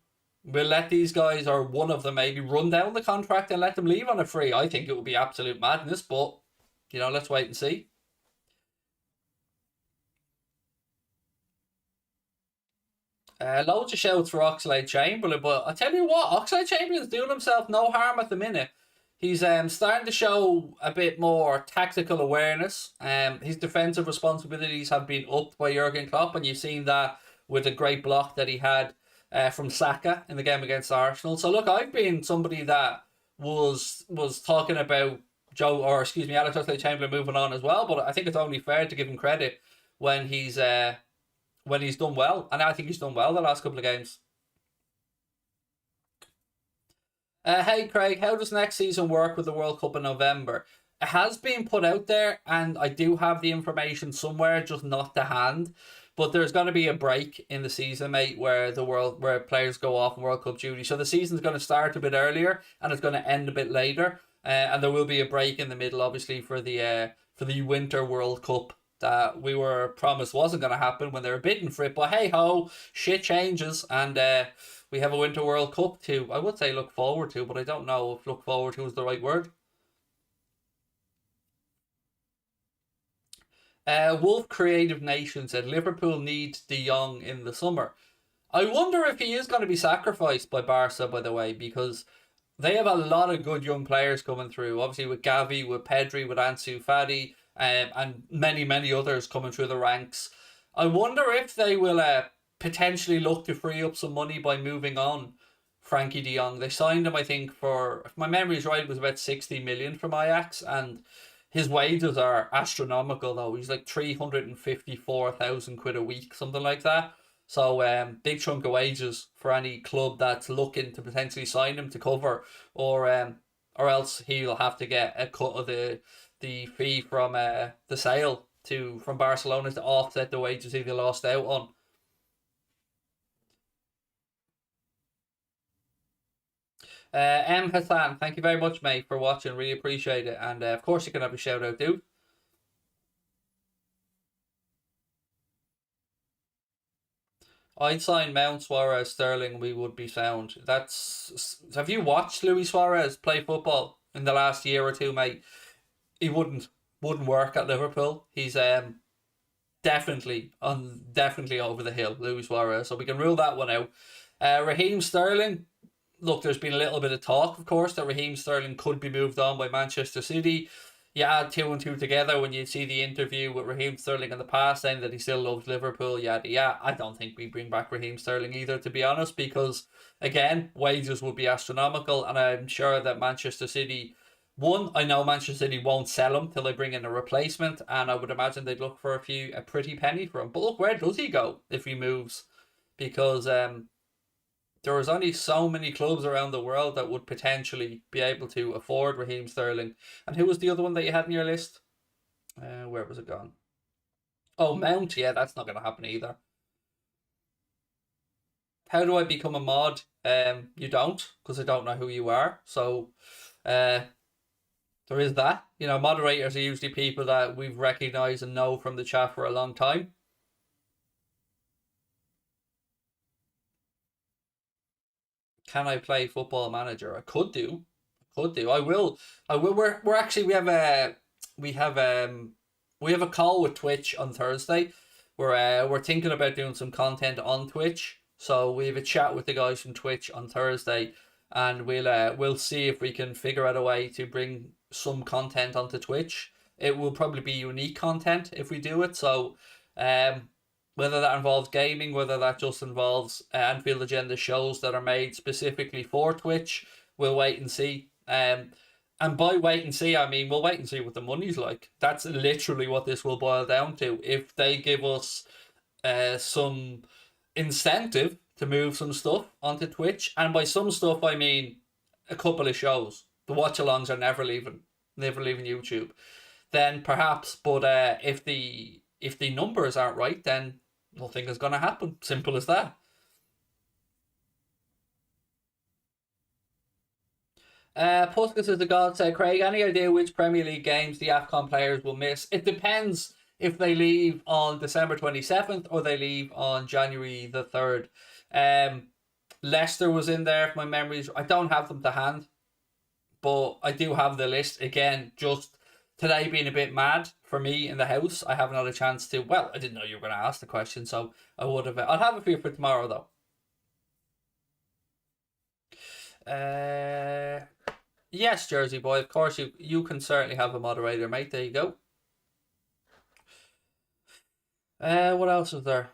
let these guys, or one of them maybe, run down the contract and let them leave on a free. I think it would be absolute madness, but, let's wait and see. Loads of shouts for Oxlade-Chamberlain, but I tell you what, Oxlade-Chamberlain's doing himself no harm at the minute. He's starting to show a bit more tactical awareness. His defensive responsibilities have been upped by Jurgen Klopp, and you've seen that with a great block that he had from Saka in the game against Arsenal. So look, I've been somebody that was talking about Alex Oxlade-Chamberlain moving on as well, but I think it's only fair to give him credit when he's done well, and I think he's done well the last couple of games. Hey Craig, how does next season work with the World Cup in November? It has been put out there, and I do have the information somewhere, just not to hand. But there's going to be a break in the season, mate, where players go off on World Cup duty. So the season's going to start a bit earlier, and it's going to end a bit later. And there will be a break in the middle, obviously, for the Winter World Cup that we were promised wasn't going to happen when they were bidding for it. But hey ho, shit changes, and we have a Winter World Cup to, I would say, look forward to, but I don't know if look forward to is the right word. Wolf Creative Nation said Liverpool needs De Jong in the summer. I wonder if he is going to be sacrificed by Barca, by the way, because they have a lot of good young players coming through. Obviously with Gavi, with Pedri, with Ansu Fati, and many, many others coming through the ranks. I wonder if they will potentially look to free up some money by moving on Frankie de Jong. They signed him, I think, for, if my memory is right, it was about 60 million from Ajax, and His wages are astronomical though. He's like 354,000 quid a week, something like that. So big chunk of wages for any club that's looking to potentially sign him to cover, or else he'll have to get a cut of the fee from the sale to from Barcelona to offset the wages he lost out on. M Hassan, thank you very much, mate, for watching. Really appreciate it. And of course, you can have a shout out, dude. I'd sign Mount, Suarez, Sterling. We would be sound. That's. Have you watched Luis Suarez play football in the last year or two, mate? He wouldn't work at Liverpool. He's definitely over the hill, Luis Suarez. So we can rule that one out. Raheem Sterling. Look, there's been a little bit of talk, of course, that Raheem Sterling could be moved on by Manchester City. You add two and two together when you see the interview with Raheem Sterling in the past saying that he still loves Liverpool, yada yada. I don't think we bring back Raheem Sterling either, to be honest, because again, wages would be astronomical, and I'm sure that Manchester City. One, I know Manchester City won't sell him till they bring in a replacement, and I would imagine they'd look for a pretty penny for him. But look, where does he go if he moves? Because there is only so many clubs around the world that would potentially be able to afford Raheem Sterling. And who was the other one that you had in your list? Where was it gone? Oh, Mount. Yeah, that's not going to happen either. How do I become a mod? You don't, because I don't know who you are. So, uh, there is that. You know, moderators are usually people that we've recognised and know from the chat for a long time. Can I play Football Manager? I could do. Could do. I will. I will. We're actually we have we have a call with Twitch on Thursday. We're thinking about doing some content on Twitch. So we have a chat with the guys from Twitch on Thursday, and we'll see if we can figure out a way to bring some content onto Twitch. It will probably be unique content if we do it. So, whether that involves gaming, whether that just involves Anfield Agenda shows that are made specifically for Twitch, we'll wait and see. And by wait and see, I mean we'll wait and see what the money's like. That's literally what this will boil down to. If they give us some incentive to move some stuff onto Twitch, and by some stuff I mean a couple of shows. The watch-alongs are never leaving YouTube. Then perhaps, but if the numbers aren't right, then nothing is going to happen. Simple as that. Puskas is the god, said Craig. Any idea which Premier League games the AFCON players will miss? It depends if they leave on December 27th or they leave on January the 3rd. Leicester was in there, if my memories. I don't have them to hand, but I do have the list. Again, just today being a bit mad for me in the house, I haven't had a chance to. Well, I didn't know you were going to ask the question, so I would have. I'll have a few for tomorrow, though. Yes, Jersey boy. Of course, you can certainly have a moderator, mate. There you go. What else is there?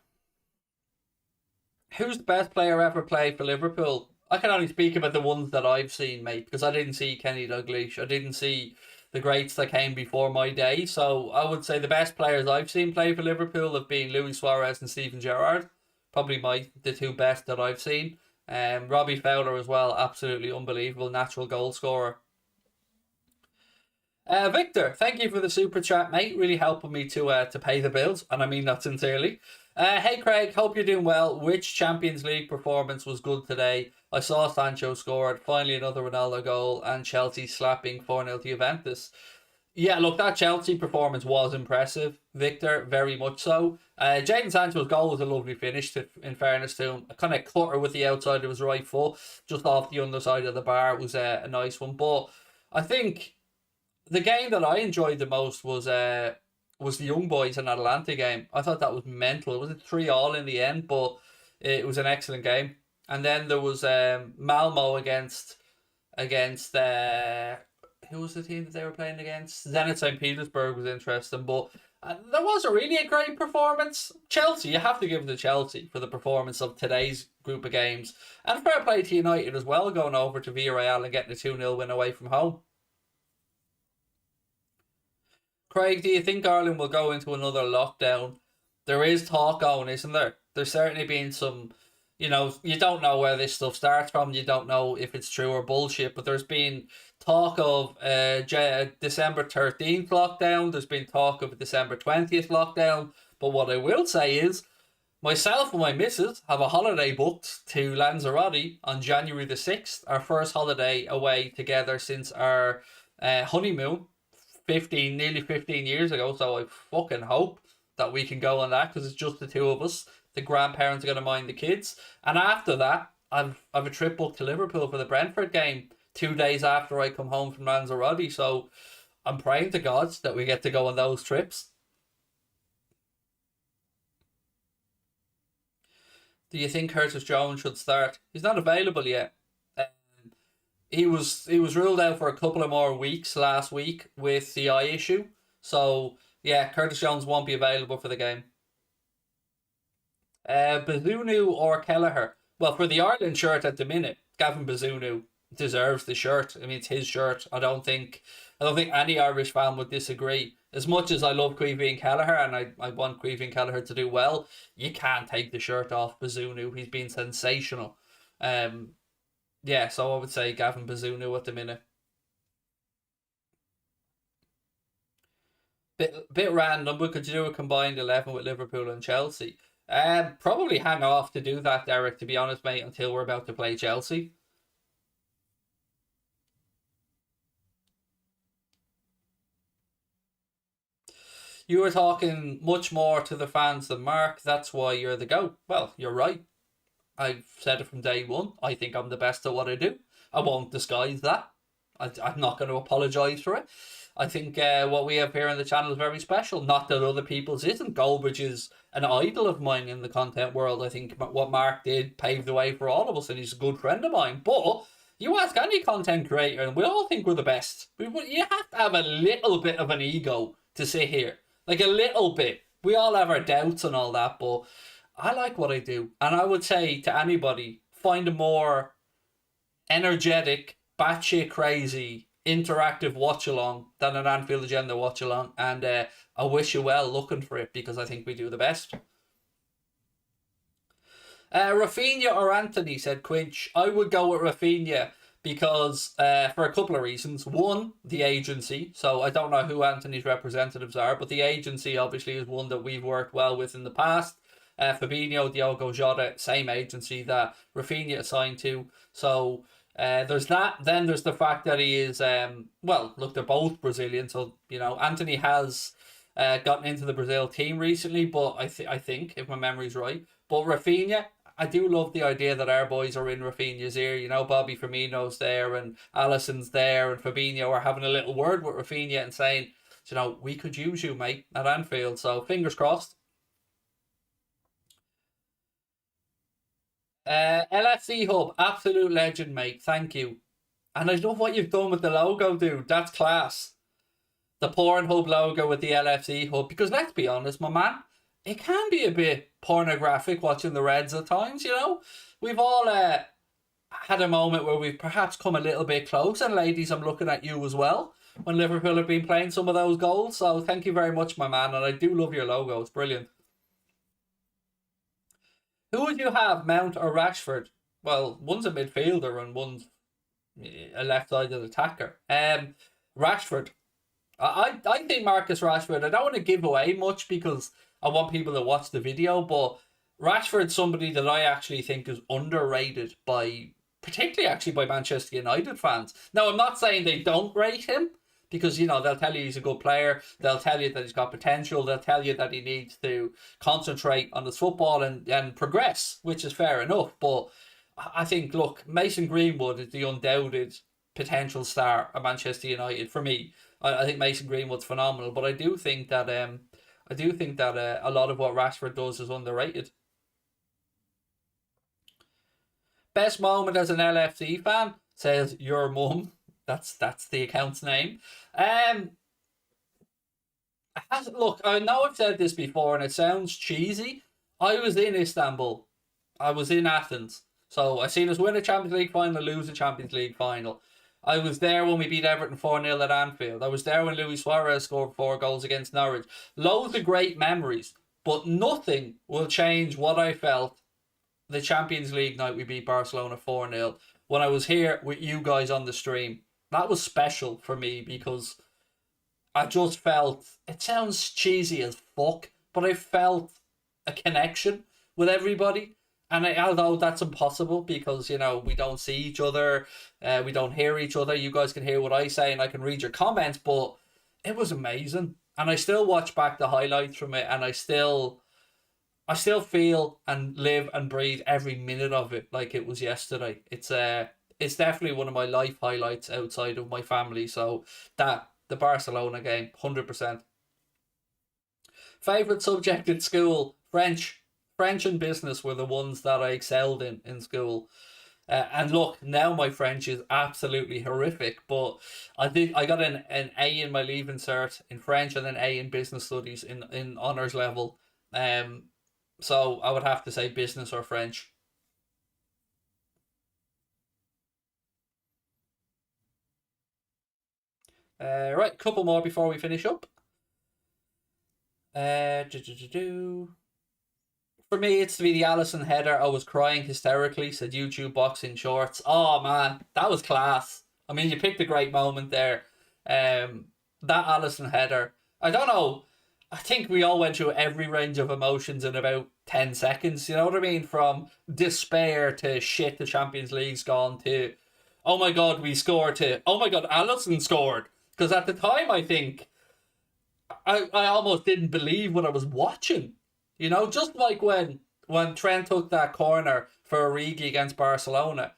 Who's the best player ever played for Liverpool? I can only speak about the ones that I've seen, mate, because I didn't see Kenny Dalglish. I didn't see the greats that came before my day. So I would say the best players I've seen play for Liverpool have been Luis Suarez and Steven Gerrard. Probably the two best that I've seen. Robbie Fowler as well, absolutely unbelievable, natural goal scorer. Victor, thank you for the super chat, mate. Really helping me to pay the bills, and I mean that sincerely. Hey Craig, hope you're doing well. Which Champions League performance was good today? I saw Sancho scored, finally another Ronaldo goal, and Chelsea slapping 4-0 to Juventus. Yeah, look, that Chelsea performance was impressive, Victor, very much so. Jadon Sancho's goal was a lovely finish, in fairness to him. A kind of cutter with the outside of his right foot, just off the underside of the bar. It was a nice one. But I think the game that I enjoyed the most was the young boys in Atalanta game. I thought that was mental. It was a 3-3 in the end, but it was an excellent game. And then there was Malmo against who was the team that they were playing against? Zenit St. Petersburg was interesting, but there wasn't really a great performance. Chelsea, you have to give it to Chelsea for the performance of today's group of games. And fair play to United as well, going over to Villarreal and getting a 2-0 win away from home. Craig, do you think Ireland will go into another lockdown? There is talk going, isn't there? There's certainly been some, you don't know where this stuff starts from. You don't know if it's true or bullshit, but there's been talk of December 13th lockdown. There's been talk of a December 20th lockdown. But what I will say is, myself and my missus have a holiday booked to Lanzarote on January the 6th, our first holiday away together since our honeymoon nearly 15 years ago. So I fucking hope that we can go on that because it's just the two of us. The grandparents are going to mind the kids. And after that, I've a trip booked to Liverpool for the Brentford game 2 days after I come home from Lanzarote. So I'm praying to God that we get to go on those trips. Do you think Curtis Jones should start? He's not available yet. He was ruled out for a couple of more weeks last week with the eye issue. So yeah, Curtis Jones won't be available for the game. Bazunu or Kelleher? Well, for the Ireland shirt at the minute, Gavin Bazunu deserves the shirt. I mean, it's his shirt. I don't think any Irish fan would disagree. As much as I love Caoimhín Kelleher and I want Caoimhín Kelleher to do well, you can't take the shirt off Bazunu. He's been sensational. Yeah, so I would say Gavin Bazunu at the minute. Bit random, but could you do a combined 11 with Liverpool and Chelsea? Probably hang off to do that, Derek, to be honest, mate, until we're about to play Chelsea. You were talking much more to the fans than Mark. That's why you're the GOAT. Well, you're right. I've said it from day one. I think I'm the best at what I do. I won't disguise that. I'm not going to apologise for it. I think what we have here on the channel is very special. Not that other people's isn't. Goldbridge is an idol of mine in the content world. I think what Mark did paved the way for all of us, and he's a good friend of mine. But you ask any content creator, and we all think we're the best. You have to have a little bit of an ego to sit here. Like a little bit. We all have our doubts and all that, but I like what I do. And I would say to anybody, find a more energetic, batshit crazy, interactive watch along than an Anfield Agenda watch along. And I wish you well looking for it because I think we do the best. Rafinha or Anthony, said Quinch. I would go with Rafinha because for a couple of reasons. One, the agency. So I don't know who Anthony's representatives are, but the agency obviously is one that we've worked well with in the past. Fabinho, Diogo Jota, same agency that Rafinha assigned to. So there's that. Then there's the fact that he is, well, look, they're both Brazilian. So, Anthony has gotten into the Brazil team recently, but I think, if my memory's right. But Rafinha, I do love the idea that our boys are in Rafinha's ear. Bobby Firmino's there and Alisson's there and Fabinho are having a little word with Rafinha and saying, we could use you, mate, at Anfield. So fingers crossed. LFC Hub, absolute legend, mate. Thank you. And I love what you've done with the logo, dude. That's class. The Pornhub logo with the LFC Hub. Because let's be honest, my man, it can be a bit pornographic watching the Reds at times, We've all had a moment where we've perhaps come a little bit close. And ladies, I'm looking at you as well. When Liverpool have been playing some of those goals. So thank you very much, my man. And I do love your logo. It's brilliant. Who would you have, Mount or Rashford? Well, one's a midfielder and one's a left-sided attacker. Rashford. I think Marcus Rashford. I don't want to give away much because I want people to watch the video, but Rashford's somebody that I actually think is underrated particularly actually by Manchester United fans. Now, I'm not saying they don't rate him, because, they'll tell you he's a good player. They'll tell you that he's got potential. They'll tell you that he needs to concentrate on his football and progress, which is fair enough. But I think, look, Mason Greenwood is the undoubted potential star of Manchester United for me. I think Mason Greenwood's phenomenal, but I do think that a lot of what Rashford does is underrated. Best moment as an LFC fan, says your mum. That's the account's name. Look, I know I've said this before and it sounds cheesy. I was in Istanbul. I was in Athens. So I seen us win a Champions League final, lose a Champions League final. I was there when we beat Everton 4-0 at Anfield. I was there when Luis Suarez scored 4 goals against Norwich. Loads of great memories, but nothing will change what I felt the Champions League night we beat Barcelona 4-0 when I was here with you guys on the stream. That was special for me because I just felt, it sounds cheesy as fuck, but I felt a connection with everybody. And although that's impossible because, you know, we don't see each other, we don't hear each other. You guys can hear what I say and I can read your comments, but it was amazing. And I still watch back the highlights from it, and I still feel and live and breathe every minute of it like it was yesterday. It's definitely one of my life highlights outside of my family. So that the Barcelona game, 100%. Favorite subject in school, French. French and business were the ones that I excelled in school. And look, now my French is absolutely horrific, but I got an A in my Leaving Cert in French and an A in business studies in honours level. So I would have to say business or French. Right, couple more before we finish up. For me, it's to be the Allison header. I was crying hysterically, said YouTube boxing shorts. Oh man, that was class. I mean, you picked a great moment there. That Allison header. I don't know. I think we all went through every range of emotions in about 10 seconds. You know what I mean? From despair to shit, the Champions League's gone, to oh my god, we scored, to oh my god, Allison scored. Because at the time, I think I almost didn't believe what I was watching. You know, just like when Trent took that corner for Origi against Barcelona,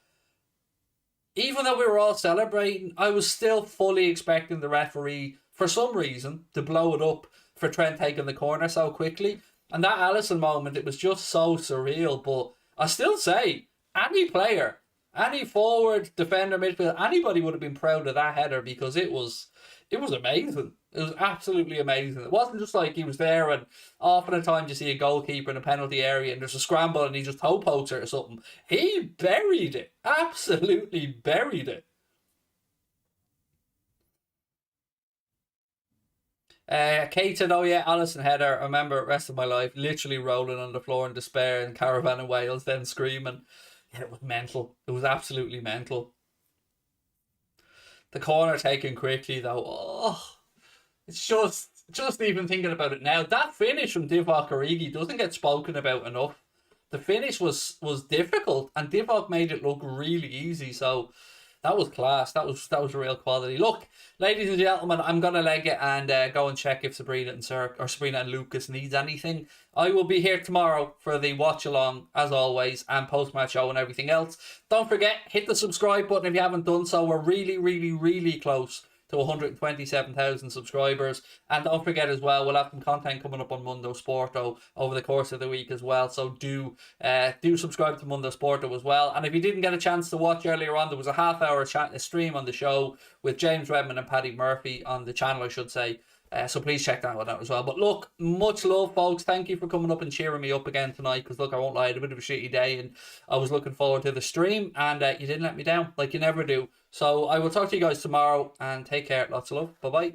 even though we were all celebrating, I was still fully expecting the referee, for some reason, to blow it up for Trent taking the corner so quickly. And that Allison moment, it was just so surreal. But I still say, any player, any forward, defender, midfielder, anybody would have been proud of that header because it was amazing. It was absolutely amazing. It wasn't just like he was there and often at times you see a goalkeeper in a penalty area and there's a scramble and he just toe pokes it or something. He buried it. Absolutely buried it. Kate said, oh yeah, Alison header. I remember the rest of my life literally rolling on the floor in despair in Caravan in Wales, then screaming. Yeah, it was mental. It was absolutely mental. The corner taken quickly though. Oh, it's just even thinking about it now. That finish from Divock Origi doesn't get spoken about enough. The finish was difficult, and Divock made it look really easy. So that was class. That was real quality. Look, ladies and gentlemen, I'm gonna leg it and go and check if Sabrina and Sabrina and Lucas needs anything. I will be here tomorrow for the watch along as always and post match show and everything else. Don't forget, hit the subscribe button if you haven't done so. We're really, really, really close to 127,000 subscribers. And don't forget as well, we'll have some content coming up on Mundo Sporto over the course of the week as well. So do subscribe to Mundo Sporto as well. And if you didn't get a chance to watch earlier on, there was a half-hour stream on the show with James Redmond and Paddy Murphy on the channel, I should say. So please check that one out as well. But look, much love, folks. Thank you for coming up and cheering me up again tonight. Because look, I won't lie, I had a bit of a shitty day, and I was looking forward to the stream, and you didn't let me down like you never do. So I will talk to you guys tomorrow, and take care. Lots of love. Bye bye.